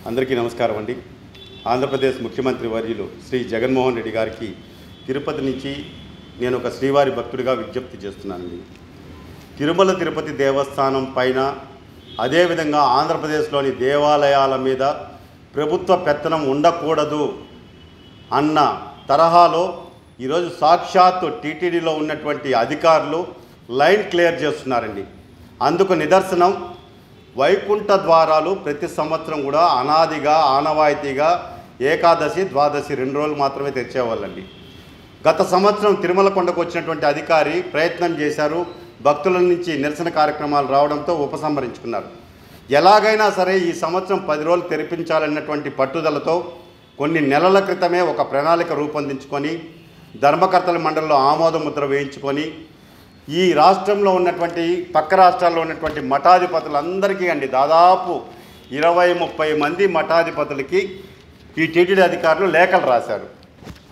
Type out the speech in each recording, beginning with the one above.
అందరికీ నమస్కారం అండి. ఆంధ్రప్రదేశ్ ముఖ్యమంత్రి వర్యులు శ్రీ జగన్మోహన్ రెడ్డి గారికి తిరుపతి నుంచి నేను ఒక శ్రీవారి భక్తుడిగా విజ్ఞప్తి చేస్తున్నానండి. తిరుమల తిరుపతి దేవస్థానం పైన అదేవిధంగా ఆంధ్రప్రదేశ్లోని దేవాలయాల మీద ప్రభుత్వ పెత్తనం ఉండకూడదు అన్న తరహాలో ఈరోజు సాక్షాత్తు టీటీడీలో ఉన్నటువంటి అధికారులు లైన్ క్లియర్ చేస్తున్నారండి. అందుకు నిదర్శనం వైకుంఠ ద్వారాలు ప్రతి సంవత్సరం కూడా అనాదిగా ఆనవాయితీగా ఏకాదశి ద్వాదశి 2 రోజులు మాత్రమే తెచ్చేవాళ్ళండి. గత సంవత్సరం తిరుమల కొండకు వచ్చినటువంటి అధికారి ప్రయత్నం చేశారు. భక్తుల నుంచి నిరసన కార్యక్రమాలు రావడంతో ఉపసంహరించుకున్నారు. ఎలాగైనా సరే ఈ సంవత్సరం 10 రోజులు తెరిపించాలన్నటువంటి పట్టుదలతో కొన్ని నెలల క్రితమే ఒక ప్రణాళిక రూపొందించుకొని ధర్మకర్తల మండలిలో ఆమోద ముద్ర వేయించుకొని ఈ రాష్ట్రంలో ఉన్నటువంటి పక్క రాష్ట్రాల్లో ఉన్నటువంటి మఠాధిపతులందరికీ అండి దాదాపు 20-30 మంది మఠాధిపతులకి ఈ టీటీడీ అధికారులు లేఖలు రాశారు.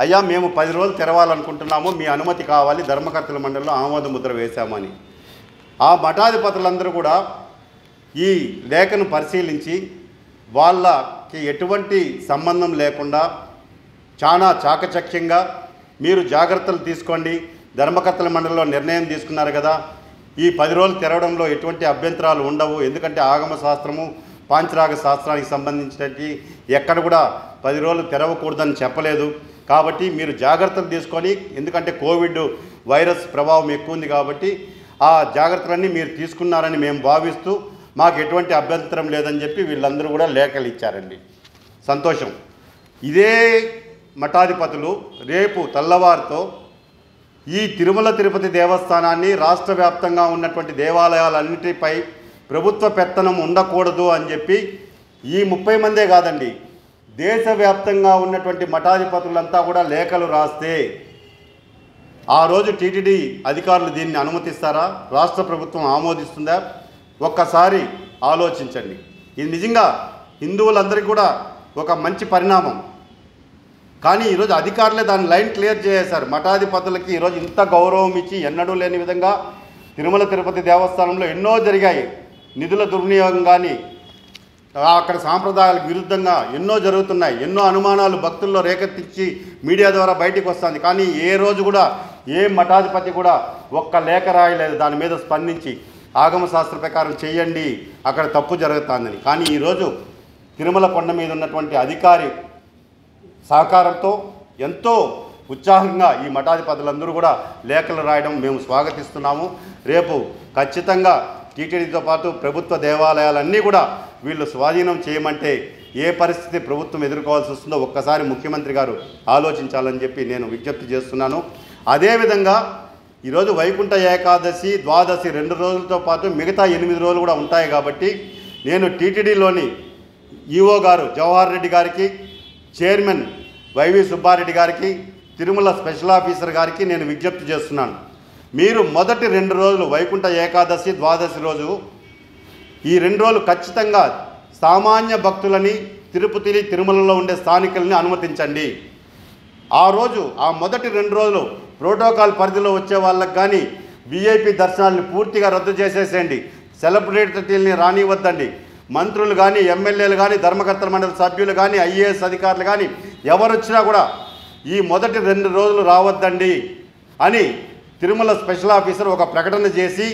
అయ్యా, మేము 10 రోజులు తెరవాలనుకుంటున్నాము, మీ అనుమతి కావాలి, ధర్మకర్తల మండలిలో ఆమోద ముద్ర వేశామని. ఆ మఠాధిపతులందరూ కూడా ఈ లేఖను పరిశీలించి వాళ్ళకి ఎటువంటి సంబంధం లేకుండా చాలా చాకచక్యంగా మీరు జాగ్రత్తలు తీసుకోండి, ధర్మకర్తల మండలిలో నిర్ణయం తీసుకున్నారు కదా, ఈ 10 రోజులు తెరవడంలో ఎటువంటి అభ్యంతరాలు ఉండవు, ఎందుకంటే ఆగమ శాస్త్రము పాంచరాగ శాస్త్రానికి సంబంధించినటువంటి ఎక్కడ కూడా 10 రోజులు తెరవకూడదని చెప్పలేదు. కాబట్టి మీరు జాగ్రత్తలు తీసుకొని, ఎందుకంటే కోవిడ్ వైరస్ ప్రభావం ఎక్కువ ఉంది కాబట్టి ఆ జాగ్రత్తలన్నీ మీరు తీసుకున్నారని మేము భావిస్తూ మాకు ఎటువంటి అభ్యంతరం లేదని చెప్పి వీళ్ళందరూ కూడా లేఖలు ఇచ్చారండి. సంతోషం. ఇదే మఠాధిపతులు రేపు తెల్లవారితో ఈ తిరుమల తిరుపతి దేవస్థానాన్ని రాష్ట్ర వ్యాప్తంగా ఉన్నటువంటి దేవాలయాలన్నిటిపై ప్రభుత్వ పెత్తనం ఉండకూడదు అని చెప్పి ఈ 30 మందే కాదండి, దేశవ్యాప్తంగా ఉన్నటువంటి మఠాధిపతులంతా కూడా లేఖలు రాస్తే ఆ రోజు టీటీడీ అధికారులు దీన్ని అనుమతిస్తారా? రాష్ట్ర ప్రభుత్వం ఆమోదిస్తుందా? ఒక్కసారి ఆలోచించండి. ఇది నిజంగా హిందువులందరికీ కూడా ఒక మంచి పరిణామం. కానీ ఈరోజు అధికారులే దాని లైన్ క్లియర్ చేశారు. మఠాధిపతులకి ఈరోజు ఇంత గౌరవం ఇచ్చి ఎన్నడూ లేని విధంగా తిరుమల తిరుపతి దేవస్థానంలో ఎన్నో జరిగాయి. నిధుల దుర్వినియోగం కానీ అక్కడ సాంప్రదాయాలకు విరుద్ధంగా ఎన్నో జరుగుతున్నాయి. ఎన్నో అనుమానాలు భక్తుల్లో రేకెత్తించి మీడియా ద్వారా బయటికి వస్తుంది. కానీ ఏ రోజు కూడా ఏ మఠాధిపతి కూడా ఒక్క లేఖ రాయలేదు దాని మీద స్పందించి ఆగమ శాస్త్ర ప్రకారం చేయండి, అక్కడ తప్పు జరుగుతుందని. కానీ ఈరోజు తిరుమల కొండ మీద ఉన్నటువంటి అధికారి సహకారంతో ఎంతో ఉత్సాహంగా ఈ మఠాధిపతులందరూ కూడా లేఖలు రాయడం మేము స్వాగతిస్తున్నాము. రేపు ఖచ్చితంగా టీటీడీతో పాటు ప్రభుత్వ దేవాలయాలన్నీ కూడా వీళ్ళు స్వాధీనం చేయమంటే ఏ పరిస్థితి ప్రభుత్వం ఎదుర్కోవాల్సి వస్తుందో ఒక్కసారి ముఖ్యమంత్రి గారు ఆలోచించాలని చెప్పి నేను విజ్ఞప్తి చేస్తున్నాను. అదేవిధంగా ఈరోజు వైకుంఠ ఏకాదశి ద్వాదశి 2 రోజులతో పాటు మిగతా 8 రోజులు కూడా ఉంటాయి. కాబట్టి నేను టీటీడీలోని ఈఓ గారు జవహర్ రెడ్డి గారికి, చైర్మన్ వైవి సుబ్బారెడ్డి గారికి, తిరుమల స్పెషల్ ఆఫీసర్ గారికి నేను విజ్ఞప్తి చేస్తున్నాను. మీరు మొదటి 2 రోజులు వైకుంఠ ఏకాదశి ద్వాదశి రోజు ఈ 2 రోజులు ఖచ్చితంగా సామాన్య భక్తులని తిరుపతి తిరుమలలో ఉండే స్థానికులని అనుమతించండి. ఆ రోజు ఆ మొదటి 2 రోజులు ప్రోటోకాల్ పరిధిలో వచ్చే వాళ్ళకి కానీ విఐపి దర్శనాలను పూర్తిగా రద్దు చేసేసేయండి. సెలబ్రిటీలని రానివద్దండి. మంత్రులు కానీ ఎమ్మెల్యేలు కానీ ధర్మకర్తల మండలి సభ్యులు కానీ ఐఏఎస్ అధికారులు కానీ ఎవరు వచ్చినా కూడా ఈ మొదటి 2 రోజులు రావద్దండి అని తిరుమల స్పెషల్ ఆఫీసర్ ఒక ప్రకటన చేసి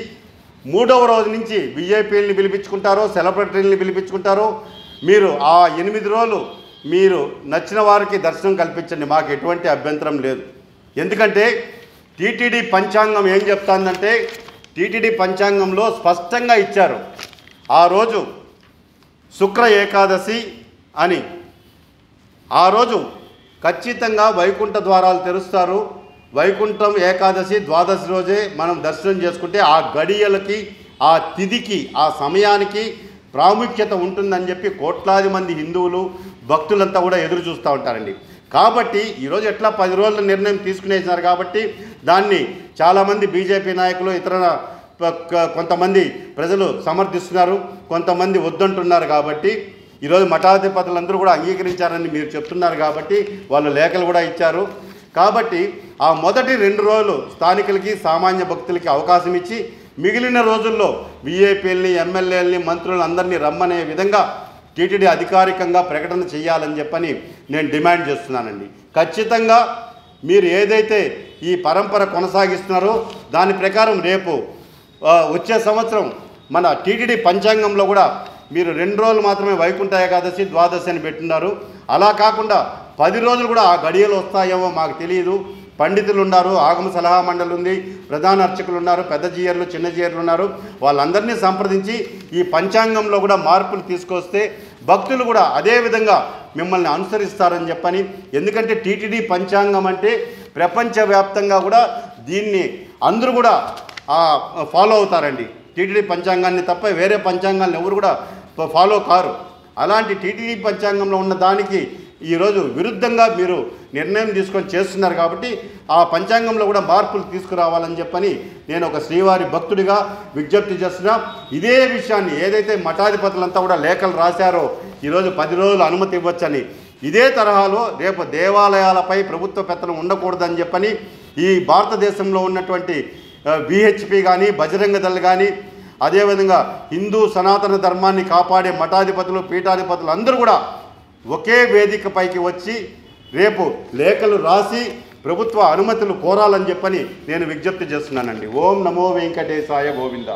3వ రోజు నుంచి విఐపీలని పిలిపించుకుంటారో సెలబ్రిటీలని పిలిపించుకుంటారో మీరు ఆ 8 రోజులు మీరు నచ్చిన వారికి దర్శనం కల్పించండి, మాకు ఎటువంటి అభ్యంతరం లేదు. ఎందుకంటే టీటీడీ పంచాంగం ఏం చెప్తాందంటే టీటీడీ పంచాంగంలో స్పష్టంగా ఇచ్చారు ఆ రోజు శుక్ర ఏకాదశి అని. ఆ రోజు ఖచ్చితంగా వైకుంఠ ద్వారాలు తెరుస్తారు. వైకుంఠం ఏకాదశి ద్వాదశి రోజే మనం దర్శనం చేసుకుంటే ఆ గడియలకి ఆ తిథికి ఆ సమయానికి ప్రాముఖ్యత ఉంటుందని చెప్పి కోట్లాది మంది హిందువులు భక్తులంతా కూడా ఎదురు చూస్తూ ఉంటారండి. కాబట్టి ఈరోజు ఎట్లా 10 రోజుల నిర్ణయం తీసుకునేసినారు కాబట్టి దాన్ని చాలామంది బీజేపీ నాయకులు ఇతర కొంతమంది ప్రజలు సమర్థిస్తున్నారు, కొంతమంది వద్దంటున్నారు. కాబట్టి ఈరోజు మఠాధిపతులందరూ కూడా అంగీకరించారని మీరు చెప్తున్నారు కాబట్టి వాళ్ళు లేఖలు కూడా ఇచ్చారు. కాబట్టి ఆ మొదటి 2 రోజులు స్థానికులకి సామాన్య భక్తులకి అవకాశం ఇచ్చి మిగిలిన రోజుల్లో విఐపీలని ఎమ్మెల్యేలని మంత్రులను అందరినీ రమ్మనే విధంగా టీటీడీ అధికారికంగా ప్రకటన చేయాలని చెప్పని నేను డిమాండ్ చేస్తున్నానండి. ఖచ్చితంగా మీరు ఏదైతే ఈ పరంపర కొనసాగిస్తున్నారో దాని ప్రకారం రేపు వచ్చే సంవత్సరం మన టీటీడీ పంచాంగంలో కూడా మీరు 2 రోజులు మాత్రమే వైకుంఠ ఏకాదశి ద్వాదశి అని పెట్టున్నారు. అలా కాకుండా 10 రోజులు కూడా ఆ గడియలు వస్తాయేమో మాకు తెలియదు. పండితులు ఉన్నారు, ఆగమ సలహా మండలి ఉంది, ప్రధాన అర్చకులు ఉన్నారు, పెద్ద జీయర్లు చిన్న జీయర్లు ఉన్నారు. వాళ్ళందరినీ సంప్రదించి ఈ పంచాంగంలో కూడా మార్పులు తీసుకొస్తే భక్తులు కూడా అదే విధంగా మిమ్మల్ని అనుసరిస్తారని చెప్పని. ఎందుకంటే టీటీడీ పంచాంగం అంటే ప్రపంచవ్యాప్తంగా కూడా దీన్ని అందరూ కూడా ఫాలో అవుతారండి. టీటీడీ పంచాంగాన్ని తప్ప వేరే పంచాంగాన్ని ఎవరు కూడా ఫాలో కారు. అలాంటి టీటీడీ పంచాంగంలో ఉన్న దానికి ఈరోజు విరుద్ధంగా మీరు నిర్ణయం తీసుకొని చేస్తున్నారు. కాబట్టి ఆ పంచాంగంలో కూడా మార్పులు తీసుకురావాలని చెప్పని నేను ఒక శ్రీవారి భక్తుడిగా విజ్ఞప్తి చేస్తున్నా. ఇదే విషయాన్ని ఏదైతే మఠాధిపతులంతా కూడా లేఖలు రాశారో ఈరోజు 10 రోజులు అనుమతి ఇవ్వచ్చని, ఇదే తరహాలో రేపు దేవాలయాలపై ప్రభుత్వ పెత్తనం ఉండకూడదని చెప్పని ఈ భారతదేశంలో ఉన్నటువంటి విహెచ్పి కానీ బజరంగ దళ్ కానీ అదేవిధంగా హిందూ సనాతన ధర్మాన్ని కాపాడే మఠాధిపతులు పీఠాధిపతులు అందరూ కూడా ఒకే వేదికపైకి వచ్చి రేపు లేఖలు రాసి ప్రభుత్వ అనుమతులు కోరాలని చెప్పని నేను విజ్ఞప్తి చేస్తున్నానండి. ఓం నమో వెంకటేశాయ గోవింద.